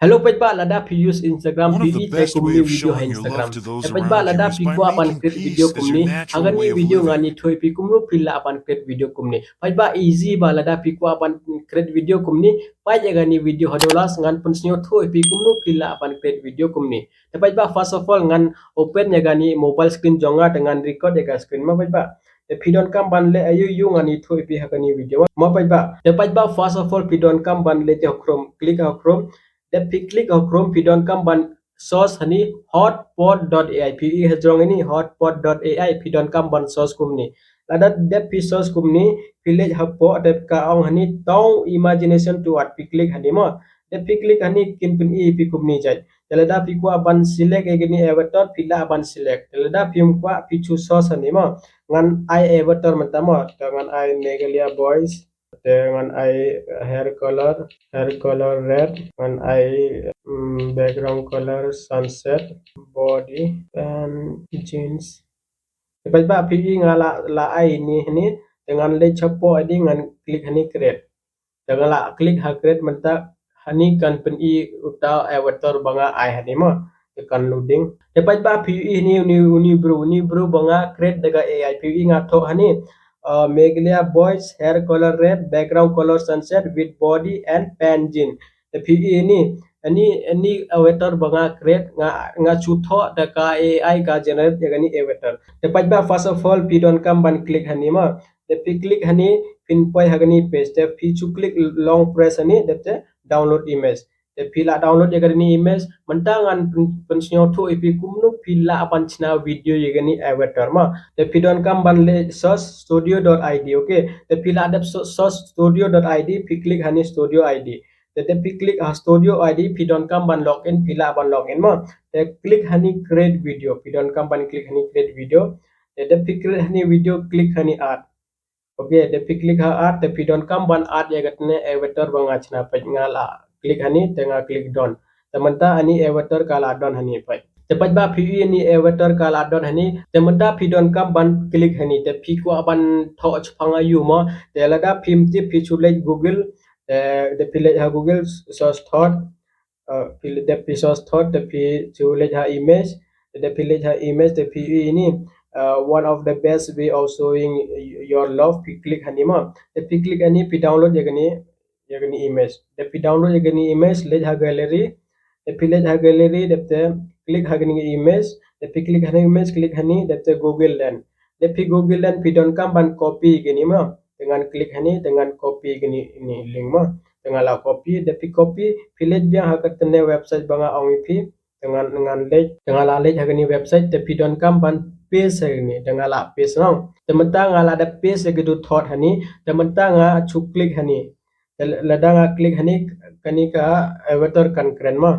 Hello pajba lada pi use Instagram One of the PE chai best way kumni of video ha showing your Instagram. love to those Pajba around you lada is pi by ko apan making create video peace as your kumni. natural Hagani way of video living. ngani thoi pi kumnu pilla apan create video kumni. Pajba easy ba lada pi ko apan create video kumni. Pajba gani video hadolas ngan pensnyo thoi pi kumnu pilla apan create video kumni. Pajba first of all ngan open ya gani mobile screen jonga dengan record ya screen ma pajba. The pidon kam ban le ayu yu ngani thoi pi hagani video ma pajba. The pajba first of all pidon kam ban le te Chrome click ha Chrome. The click of Chrome pidon kam ban source hani hotpot.ai pi hajrong ini hotpot.ai pidon kam ban source kumni lada de pi source kumni village hapo de ka ong hani tong imagination to what pi click hani mo de pi click hani kin pin i pi kumni jai lada pi kwa ban select egini avatar pila ban select lada pi kwa pi chu source hani mo ngan I avatar mentamo dengan I megalia boys dengan I hair color red and I background color sunset body and jeans lepas ba pi ngala la ai ni dengan le chapo adi ngan klik hani create dengan la klik ha create menta hani kan pen I uta avatar banga ai hani ma tekan loading lepas ba pi ni bro banga create daga AI pi ngato hani Meglia boys hair color red background color sunset with body and pen jean the PE ini avatar banga create nga chutho da ka AI ka generate ya gani avatar tepat ba first of all pi don kam ban click hani ma the pi click hani pin poi hagani paste the pi chu click long press hani the download image the pila download ya gani image mentangan pensio thu ipi kumnu pila apan china video ya gani avatar ma the pi don kam ban le search studio.id okay the pila ada search studio.id pi click hani studio id the pi click studio id pi don kam ban login pila ban login ma the click hani create video pi don kam ban click hani create video the pi create hani video click hani art okay the pi click ha art the pi don kam ban art ya gatne avatar banga chna pa ngala click hani tenga click don tementa ani avatar kala don hani pa tepat ba pi ni avatar kala don hani tementa pi don kam ban click hani te pi ko ban tho chpanga yu ma te lada phim ti pi chule google the pile ha google search thought the pisos thought the p chule ha image the pile ha image the pi ini one of the best way of showing your love pi click hani ma the pi click ani pi download yagani image the pi download yagani image le ha gallery the pi le ha gallery the click hagani image the pi click hani image click hani the google land the pi google land pi don kam ban copy gini ma dengan klik hani dengan copy gini ini link ma dengan la copy the pi copy village biang hakatne website banga ong pi dengan la lej hagani website the pi don kam ban paste hagani dengan la paste no tementa ngala ada paste gitu thought hani tementa nga chu klik hani lada nga klik hani kani ka avatar kan keren ma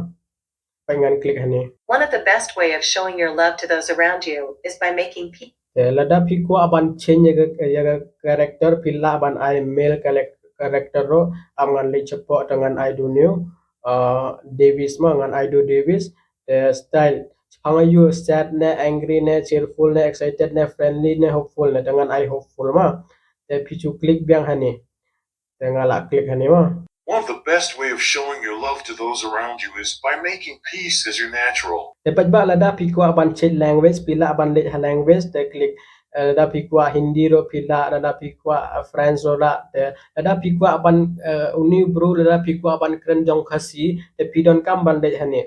pengen klik hani One of the best way of showing your love to those around you is by making peace. lada pi ko aban change ya character pilla aban I male character ro aman le cepo dengan I do new Davis ma ngan I do Davis style hanga you sad ne angry ne cheerful ne excited ne friendly ne hopeful ne dengan I hopeful ma te pichu click biang hani dengan la click hani ma One of the best way of showing your love to those around you is by making peace as your natural. Dapat ba lada piko aban chat language pila aban le language te klik lada piko Hindi ro pila lada piko French ro lada piko aban uni bro lada piko aban keren jong khasi te pidon kam ban le hani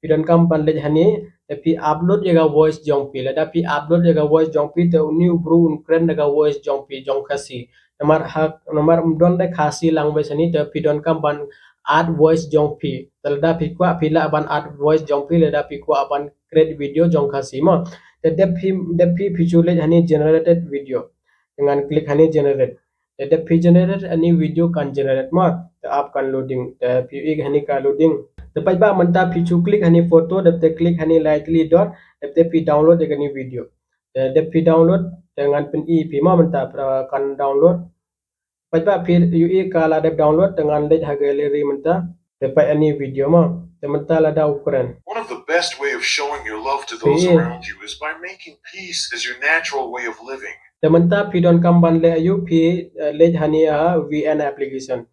pidon kam ban le hani te pi upload jaga voice jong pi lada pi upload jaga voice jong pi te uni bro un keren jaga voice jong pi jong khasi nomor don de khasi language hani te pidon kam ban add voice jong pi lada pikwa pila aban add voice jong pi lada pikwa aban create video jong khasima the dephi visual hani generated video dengan klik hani generate the dephi generate ani video kan generate ma the app kan loading the pi hani ka loading the pai ba manta pichu klik hani photo the klik hani likely dot the pi download the hani video the pi download dengan pen e pi ma manta kan download pai ba pi ui kala de download dengan le ha gallery manta dapat any video ma sementara ada ukuran One of the best way of showing your love to those around you is by making peace as your natural way of living. sementara pidon kamban le ayu pi le hania VN application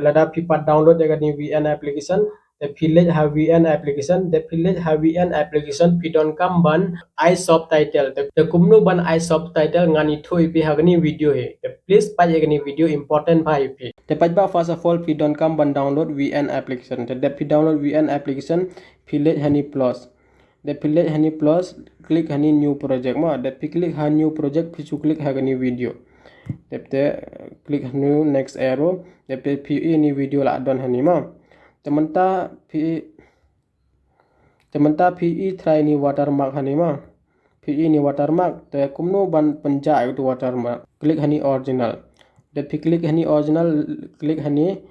lada pipat download dengan ni VN application the village have VN application, the village have VN application pidon kam ban I subtitle, the Kumno Ban I subtitle ngani thoi pi hagani video he, the please pa yagani video important bhai pi. The pajba first of all pidon kam ban download VN application, the download VN application village honey plus. The village honey plus click honey new project ma, the click honey new project pichu click hagani video. Depte click new next arrow, depte PE ni video la don honey ma. Tementa PE try ni watermark hani ma. PE ni watermark te kumno ban penja itu watermark. Klik hani original. Depi klik hani original, klik hani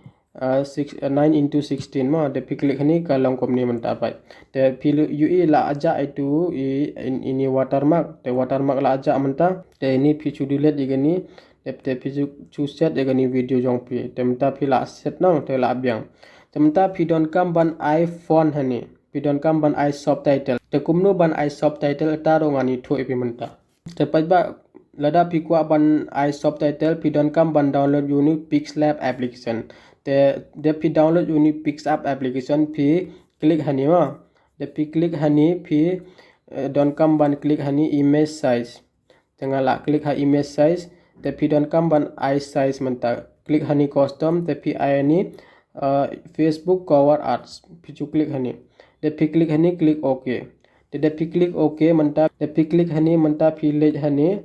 9/16 ma. Depi klik hani kalong komni menta pai. Te pilu UE la aja itu ini watermark. Te watermark la aja menta. Te ini pichu delete digani. Te pichu set digani video jong pi. Te menta pi la set nang te la biang. Temta pidon kam ban iPhone hani pidon kam ban I subtitle te kumno ban I subtitle taro ngani tho epi menta te pajba lada pikwa ban I subtitle pidon kam ban download uni pixlab application te de pi download uni pixup application pi click hani ma de pi click hani pi don kam ban click hani image size tengala click ha image size te pidon kam ban I size menta click hani custom te pi I ni Facebook cover arts pichu click hani de click hani click ok de click ok menta de click hani menta village hani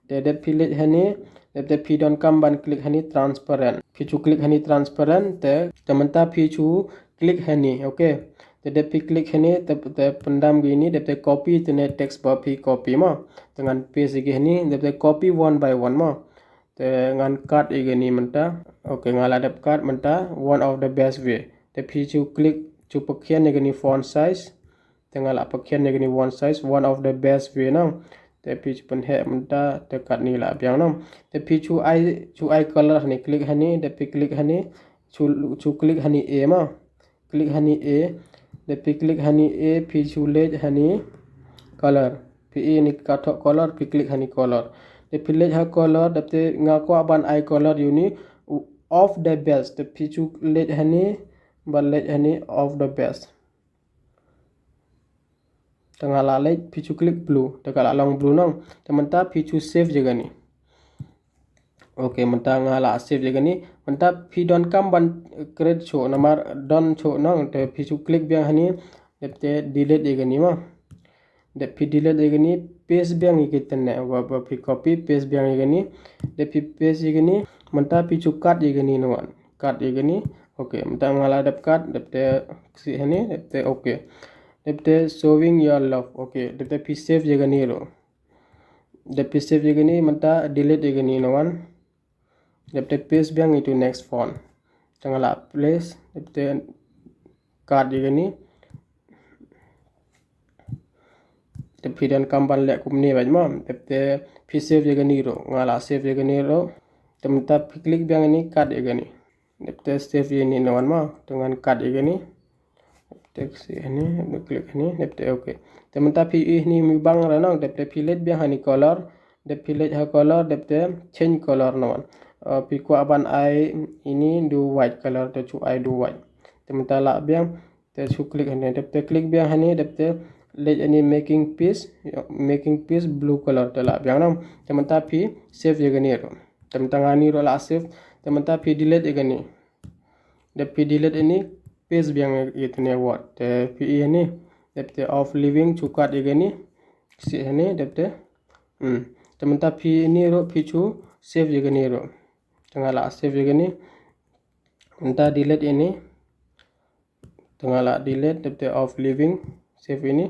de village hani de pidon kam ban click hani transparent pichu click hani transparent te menta pichu click hani okay de click hani te pendam gini de copy te text bar pi copy ma dengan paste gini de copy one by one ma dengan cut igani menta okay ngala dep cut menta one of the best way te pichu click chu pakhian igani font size te ngala pakhian igani font size one of the best way now te pichu pen he menta te cut ni la biang nam te pichu I color ni click hani de click hani chu click hani a ma click hani a de click hani a pichu led hani color pi ni kathok color pi click hani color the village ha color dapte ngakwa ban I color uni of the best the pichu let hani ban let hani of the best tengala let pichu click blue tegala long blue nang tementa pichu save jaga ni okay menta ngala save jaga ni menta pi don kam ban create show namar don show nang te pichu click biang hani dapte delete jaga ni ma de pi delete igani paste biang ikitne wa pi copy paste biang igani de pi paste igani menta pi chu cut igani no cut igani okay menta ngala dap cut de si hani de okay de showing your love okay de pi save igani ro de pi save igani menta delete igani no one de paste biang itu next phone tangala place de cut igani te pidon kamban le kumni baj ma te pi save jaga ni ro ngala save jaga ni ro temta click biang ni cut jaga ni te save ye ni non ma dengan cut jaga ni te si ni click ni te okay temta pi ni mi bang ra na te filet biang hani color de filet ha color te change color non pi ko aban I ini do white color te chu I do white temta la biang te chu click ni te click biang hani te let any making piece blue color tela biang nam tementa pi save yegani ro tementa ngani ro la save tementa pi delete yegani de pi delete any page biang itne what te pi ini depte of living chukat yegani si ini depte tementa pi ini ro pi chu save yegani ro tengala save yegani enta delete ini tengala delete depte of living save ini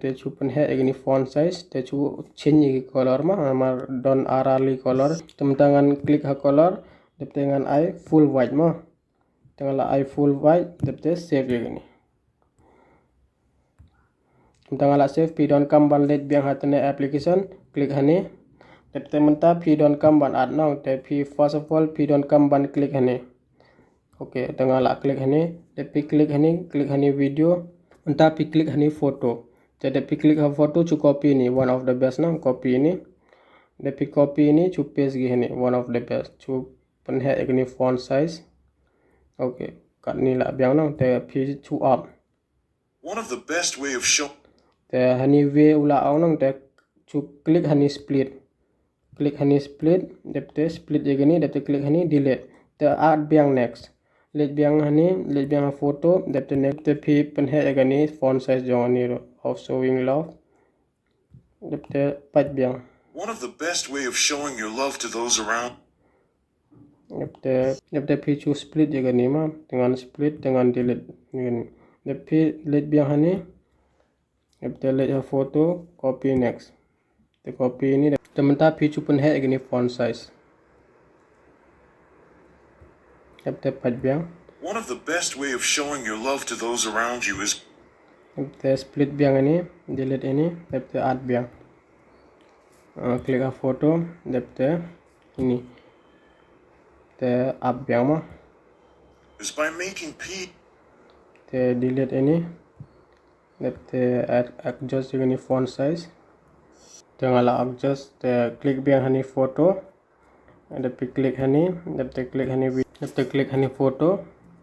te chupen he igni font size te chu change igi color ma amar don arali color temtangan click ha color te ngan I full white ma tengala I full white te save igni temtangala save pi don kam ban let biang hatne application click hani te menta pi don kam ban ad now te pi first of all pi don kam ban click hani okay tengala click hani te pi click hani video menta pi click hani photo jadi click ha photo chu copy ni one of the best na copy ni de pi copy ni chu paste gi ni one of the best chu pen he igni font size okay cut ni la biang nang te phi chu up One of the best way of showing te hani ve ula au nang te chu click hani split dep te split egani dep te click hani delete te add biang next let biang photo dep te next te phi pen he egani font size jong ni of showing love dep te pat biang one of the best way of showing your love to those around. dep te phi chu split egani ma dengan split dengan delete egani dep phi let biang hani dep te let photo copy next te copy ni te menta phi chu pen he egani font size dep te pat biang One of the best way of showing your love to those around you is te split biang ini delete ini dep te add biang klik photo dep te ini te up biang ma by making peace. te delete ini dep te adjust ini font size te ngala adjust te klik biang hani photo dep te klik hani dep te klik hani photo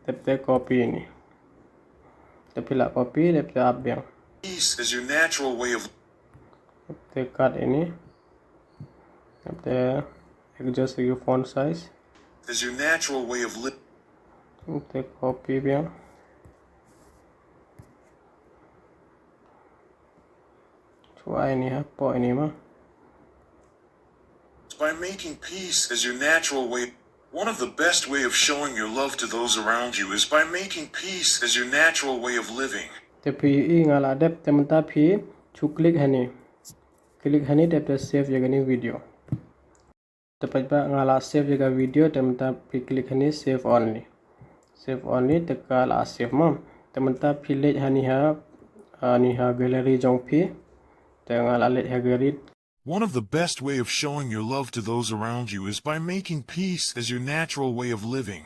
dep te copy ini dep te la copy dep te up biang Peace is your natural way of dep te cut ini dep te adjust ini font size is your natural way of living. dep te copy biang Wah ini apa ini mah? By making peace as your natural way. One of the best way of showing your love to those around you is by making peace as your natural way of living. Tapi ngala dep tementa phi chu klik hani dep te save jaga ni video. Tepat ba ngala save jaga video tementa phi klik hani save only tekal save mam tementa phi let hani ha gallery jong phi te ngala let ha gallery. One of the best way of showing your love to those around you is by making peace as your natural way of living.